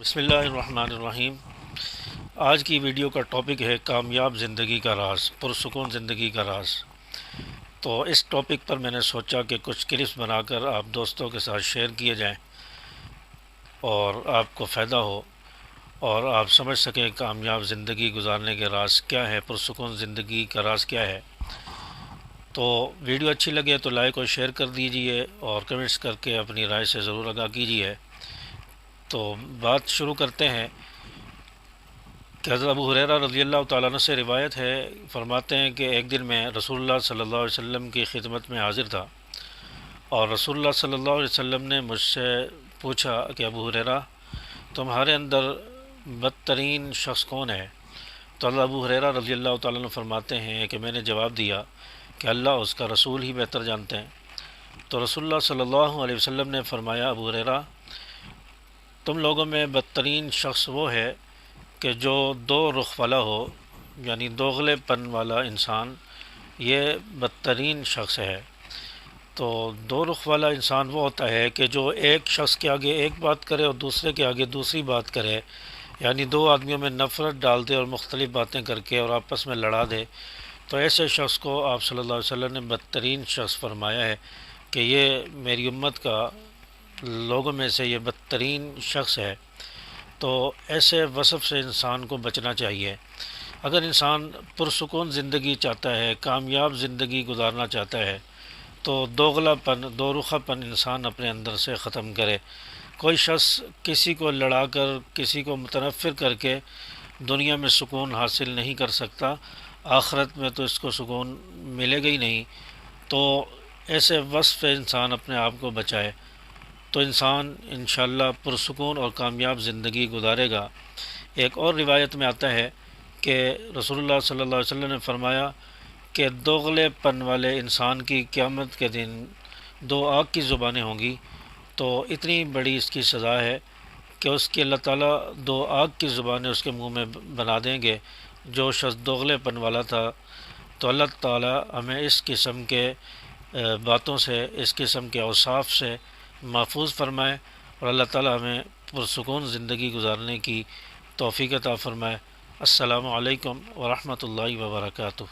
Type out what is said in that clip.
بسم اللہ الرحمن الرحیم۔ آج کی ویڈیو کا ٹاپک ہے کامیاب زندگی کا راز، پرسکون زندگی کا راز۔ تو اس ٹاپک پر میں نے سوچا کہ کچھ کلپس بنا کر آپ دوستوں کے ساتھ شیئر کیے جائیں اور آپ کو فائدہ ہو اور آپ سمجھ سکیں کامیاب زندگی گزارنے کے راز کیا ہے، پرسکون زندگی کا راز کیا ہے۔ تو ویڈیو اچھی لگے تو لائک اور شیئر کر دیجئے اور کمنٹس کر کے اپنی رائے سے ضرور آگاہ کیجئے۔ تو بات شروع کرتے ہیں کہ حضرت ابو ہریرہ رضی اللہ تعالیٰ عنہ سے روایت ہے، فرماتے ہیں کہ ایک دن میں رسول اللہ صلی اللہ علیہ وسلم کی خدمت میں حاضر تھا اور رسول اللہ صلی اللہ علیہ وسلم نے مجھ سے پوچھا کہ ابو ہریرہ، تمہارے اندر بدترین شخص کون ہے؟ تو حضرت ابو ہریرہ رضی اللہ تعالیٰ عنہ فرماتے ہیں کہ میں نے جواب دیا کہ اللہ اس کا رسول ہی بہتر جانتے ہیں۔ تو رسول اللہ صلی اللہ علیہ وسلم نے فرمایا، ابو ہریرہ، تم لوگوں میں بدترین شخص وہ ہے کہ جو دو رخ والا ہو، یعنی دوغلے پن والا انسان، یہ بدترین شخص ہے۔ تو دو رخ والا انسان وہ ہوتا ہے کہ جو ایک شخص کے آگے ایک بات کرے اور دوسرے کے آگے دوسری بات کرے، یعنی دو آدمیوں میں نفرت ڈال دے اور مختلف باتیں کر کے اور آپس میں لڑا دے۔ تو ایسے شخص کو آپ صلی اللہ علیہ وسلم نے بدترین شخص فرمایا ہے کہ یہ میری امت کا لوگوں میں سے یہ بدترین شخص ہے۔ تو ایسے وصف سے انسان کو بچنا چاہیے۔ اگر انسان پرسکون زندگی چاہتا ہے، کامیاب زندگی گزارنا چاہتا ہے، تو دوغلا پن، دو رخا پن انسان اپنے اندر سے ختم کرے۔ کوئی شخص کسی کو لڑا کر، کسی کو متنفر کر کے دنیا میں سکون حاصل نہیں کر سکتا، آخرت میں تو اس کو سکون ملے گا ہی نہیں۔ تو ایسے وصف سے انسان اپنے آپ کو بچائے تو انسان انشاءاللہ پرسکون اور کامیاب زندگی گزارے گا۔ ایک اور روایت میں آتا ہے کہ رسول اللہ صلی اللہ علیہ وسلم نے فرمایا کہ دوغلے پن والے انسان کی قیامت کے دن دو آگ کی زبانیں ہوں گی، تو اتنی بڑی اس کی سزا ہے کہ اس کی اللہ تعالیٰ دو آگ کی زبانیں اس کے منہ میں بنا دیں گے، جو شخص دوغلے پن والا تھا۔ تو اللہ تعالیٰ ہمیں اس قسم کے باتوں سے، اس قسم کے اوصاف سے محفوظ فرمائے اور اللہ تعالیٰ ہمیں پرسکون زندگی گزارنے کی توفیق عطا فرمائے۔ السلام علیکم ورحمۃ اللہ وبرکاتہ۔